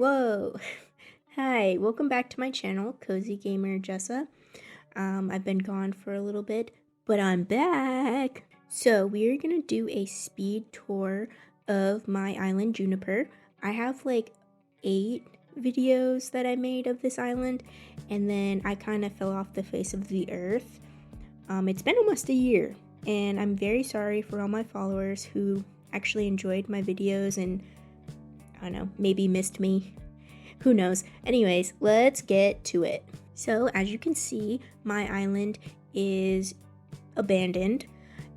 Whoa! Hi, welcome back to my channel, Cozy Gamer Jessa. I've been gone for a little bit, but I'm back! So, we're gonna do a speed tour of my island, Juniper. I have like 8 videos that I made of this island, and then I kind of fell off the face of the earth. It's been almost a year, and I'm very sorry for all my followers who actually enjoyed my videos and I don't know, maybe missed me. Who knows? Anyways, let's get to it. So, as you can see, my island is abandoned.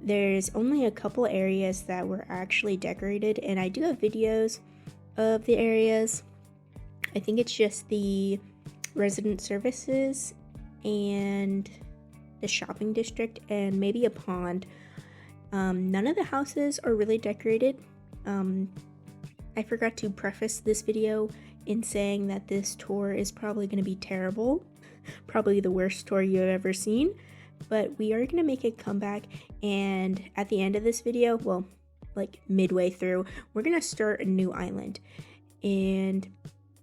There's only a couple areas that were actually decorated, and I do have videos of the areas. I think it's just the resident services and the shopping district and maybe a pond. None of the houses are really decorated. I forgot to preface this video in saying that this tour is probably going to be terrible. Probably the worst tour you've ever seen. But we are going to make a comeback, and at the end of this video, well, like midway through, we're going to start a new island. And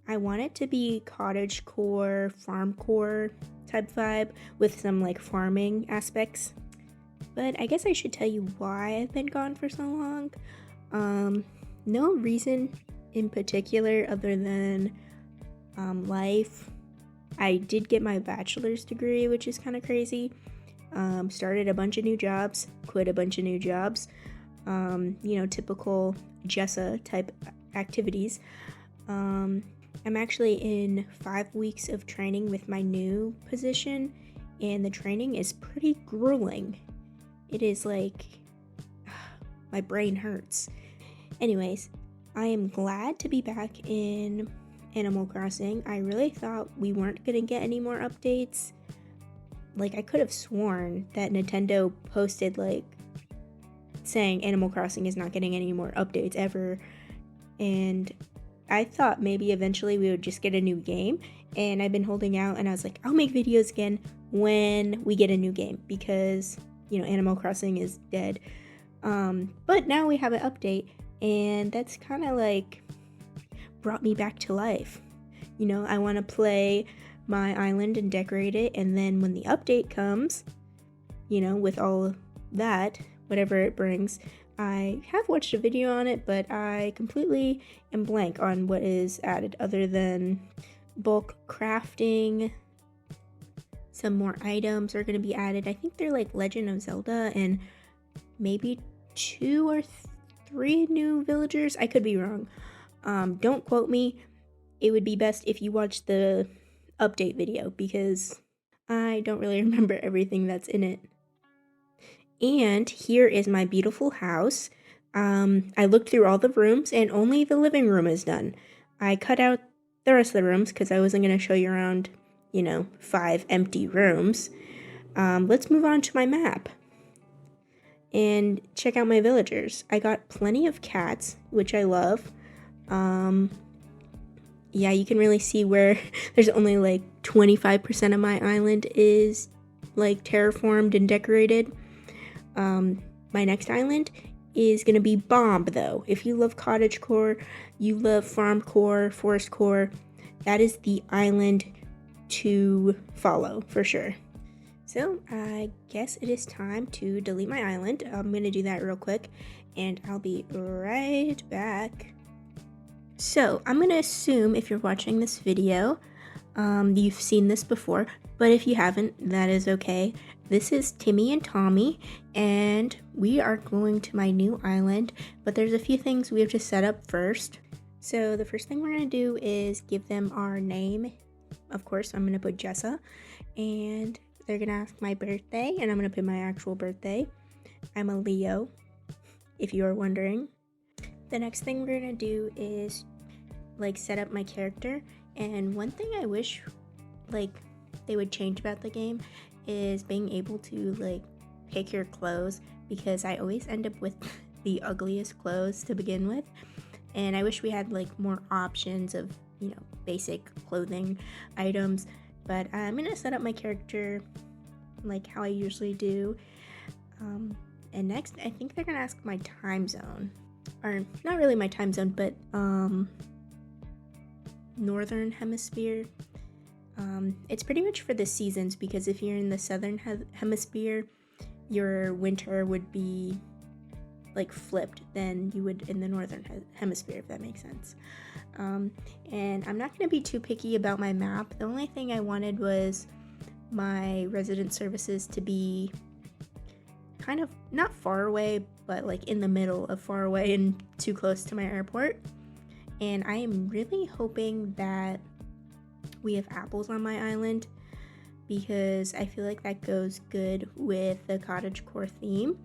I want it to be cottagecore, farmcore type vibe with some like farming aspects. But I guess I should tell you why I've been gone for so long. No reason in particular other than life. I did get my bachelor's degree, which is kind of crazy. Started a bunch of new jobs, quit a bunch of new jobs. Typical Jessa type activities. I'm actually in 5 weeks of training with my new position, and the training is pretty grueling. It is like, my brain hurts. Anyways, I am glad to be back in Animal Crossing. I really thought we weren't going to get any more updates. Like, I could have sworn that Nintendo posted, like, saying Animal Crossing is not getting any more updates ever. And I thought maybe eventually we would just get a new game. And I've been holding out, and I was like, I'll make videos again when we get a new game. Because, Animal Crossing is dead. But now we have an update. And that's kind of like brought me back to life. I want to play my island and decorate it. And then when the update comes, with all of that, whatever it brings, I have watched a video on it, but I completely am blank on what is added other than bulk crafting. Some more items are going to be added. I think they're like Legend of Zelda and maybe 2 or 3 new villagers. I could be wrong. Don't quote me. It would be best if you watch the update video because I don't really remember everything that's in it. And here is my beautiful house. I looked through all the rooms and only the living room is done. I cut out the rest of the rooms because I wasn't going to show you around, 5 empty rooms. Let's move on to my map and check out my villagers. I got plenty of cats, which I love. Yeah, you can really see where there's only like 25% of my island is like terraformed and decorated. My next island is gonna be Bomb though. If you love cottagecore, you love farmcore, forestcore, that is the island to follow for sure. So I guess it is time to delete my island. I'm going to do that real quick and I'll be right back. So I'm going to assume if you're watching this video, you've seen this before, but if you haven't, that is okay. This is Timmy and Tommy and we are going to my new island, but there's a few things we have to set up first. So the first thing we're going to do is give them our name. Of course, I'm going to put Jessa, and they're going to ask my birthday, and I'm going to put my actual birthday. I'm a Leo, if you are wondering. The next thing we're going to do is, set up my character. And one thing I wish, they would change about the game is being able to, pick your clothes. Because I always end up with the ugliest clothes to begin with. And I wish we had, more options of, basic clothing items. But I'm going to set up my character like how I usually do. And next, I think they're going to ask my time zone. Or, not really my time zone, but northern hemisphere. It's pretty much for the seasons, because if you're in the southern hemisphere, your winter would be like flipped than you would in the northern hemisphere, if that makes sense. And I'm not going to be too picky about my map. The only thing I wanted was my resident services to be kind of not far away, but like in the middle of far away and too close to my airport. And I am really hoping that we have apples on my island, because I feel like that goes good with the cottagecore theme.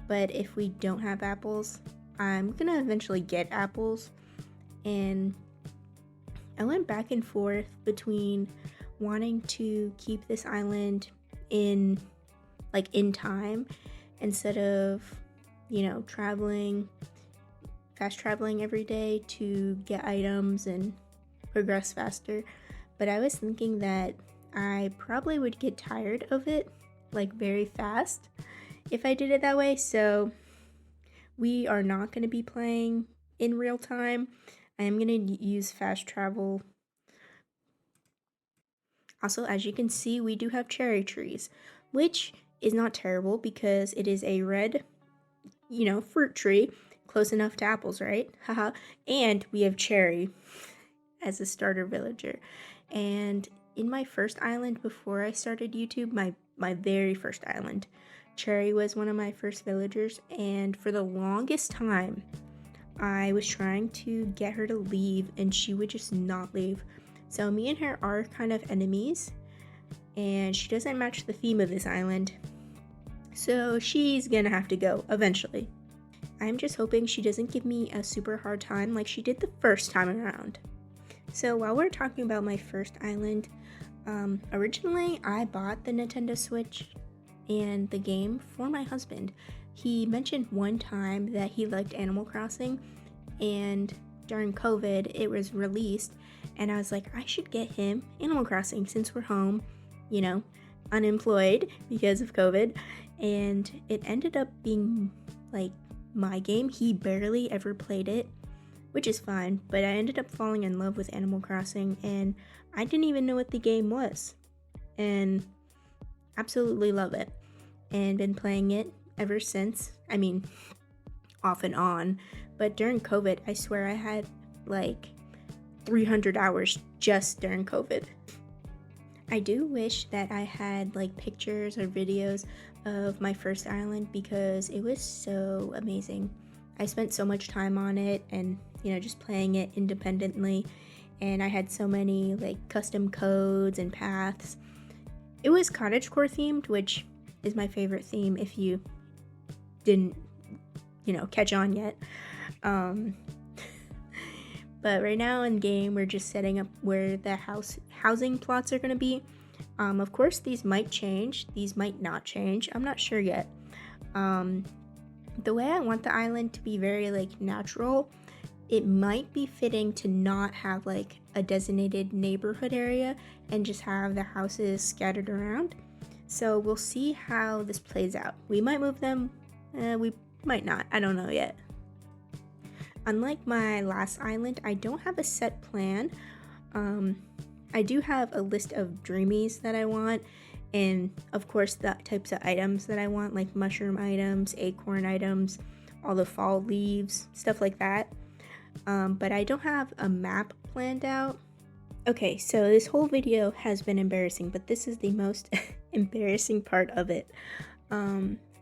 But if we don't have apples, I'm gonna eventually get apples. And I went back and forth between wanting to keep this island in time, instead of, fast traveling every day to get items and progress faster. But I was thinking that I probably would get tired of it like very fast if I did it that way. So we are not going to be playing in real time. I am going to use fast travel. Also, as you can see, we do have cherry trees, which is not terrible because it is a red, fruit tree, close enough to apples, right? Haha. And we have cherry as a starter villager. And in my first island before I started YouTube, my very first island, Cherry was one of my first villagers, and for the longest time, I was trying to get her to leave, and she would just not leave. So me and her are kind of enemies, and she doesn't match the theme of this island. So she's gonna have to go eventually. I'm just hoping she doesn't give me a super hard time like she did the first time around. So while we're talking about my first island, originally I bought the Nintendo Switch and the game for my husband. He mentioned one time that he liked Animal Crossing, and during COVID it was released, and I was like, I should get him Animal Crossing since we're home, unemployed because of COVID. And it ended up being like my game. He barely ever played it, which is fine, but I ended up falling in love with Animal Crossing, and I didn't even know what the game was, and absolutely love it, and been playing it ever since. I mean, off and on, but during COVID, I swear I had like 300 hours just during COVID. I do wish that I had like pictures or videos of my first island, because it was so amazing. I spent so much time on it, and just playing it independently, and I had so many like custom codes and paths. It was cottagecore themed, which is my favorite theme if you didn't catch on yet. But right now in game, we're just setting up where the housing plots are going to be. Of course, these might change, these might not change, I'm not sure yet. The way I want the island to be very like natural, it might be fitting to not have like a designated neighborhood area and just have the houses scattered around. So we'll see how this plays out. We might move them, we might not, I don't know yet. Unlike my last island, I don't have a set plan. I do have a list of dreamies that I want, and of course the types of items that I want, like mushroom items, acorn items, all the fall leaves, stuff like that. But I don't have a map planned out. Okay, so this whole video has been embarrassing, but this is the most embarrassing part of it.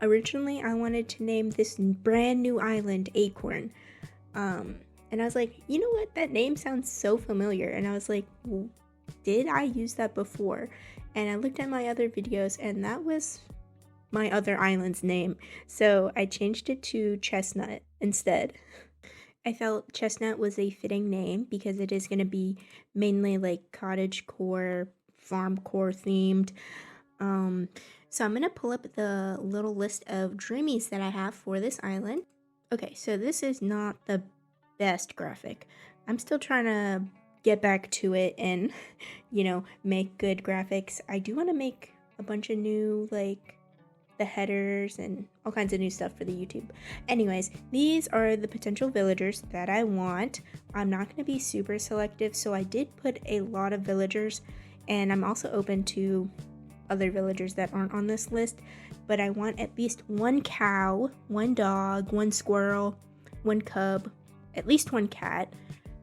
Originally, I wanted to name this brand new island Acorn. And I was like, you know what? That name sounds so familiar. And I was like, well, did I use that before? And I looked at my other videos, and that was my other island's name. So I changed it to Chestnut instead. I felt Chestnut was a fitting name because it is going to be mainly like cottagecore, farmcore themed. So I'm going to pull up the little list of dreamies that I have for this island. Okay, so this is not the best graphic. I'm still trying to get back to it and, make good graphics. I do want to make a bunch of new, the headers and all kinds of new stuff for the YouTube. Anyways, these are the potential villagers that I want. I'm not going to be super selective, so I did put a lot of villagers, and I'm also open to other villagers that aren't on this list, but I want at least one cow, one dog, one squirrel, one cub, at least one cat,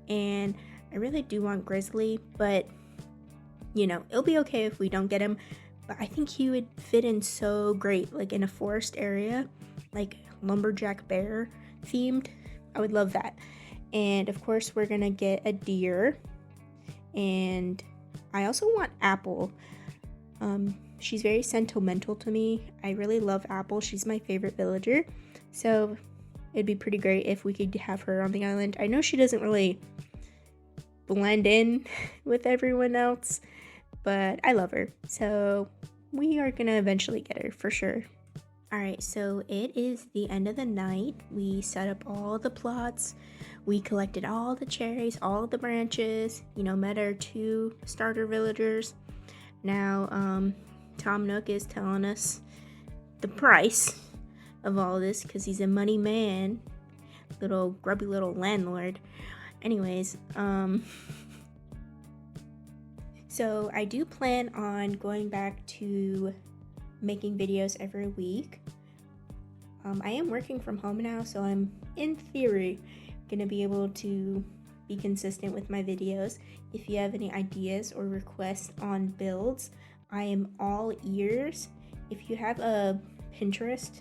and I really do want Grizzly, but you know, it'll be okay if we don't get him. But I think he would fit in so great, like in a forest area, like lumberjack bear themed. I would love that. And of course, we're gonna get a deer. And I also want Apple. She's very sentimental to me. I really love Apple. She's my favorite villager. So it'd be pretty great if we could have her on the island. I know she doesn't really blend in with everyone else, but I love her, so we are gonna eventually get her for sure. Alright, so it is the end of the night. We set up all the plots, we collected all the cherries, all the branches, you know, met our 2 starter villagers. Now, Tom Nook is telling us the price of all this because he's a money man, little grubby little landlord. Anyways, so I do plan on going back to making videos every week. I am working from home now, so I'm, in theory, going to be able to be consistent with my videos. If you have any ideas or requests on builds, I am all ears. If you have a Pinterest,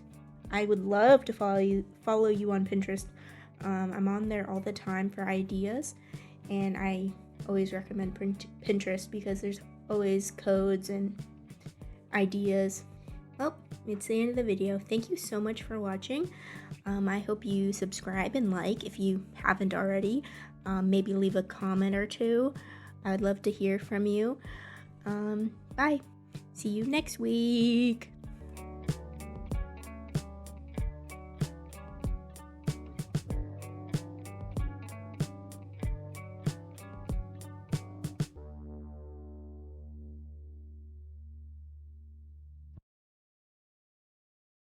I would love to follow you on Pinterest. I'm on there all the time for ideas, and I always recommend Pinterest because there's always codes and ideas. Well, it's the end of the video. Thank you so much for watching. I hope you subscribe and like if you haven't already. Maybe leave a comment or 2. I would love to hear from you. Bye. See you next week.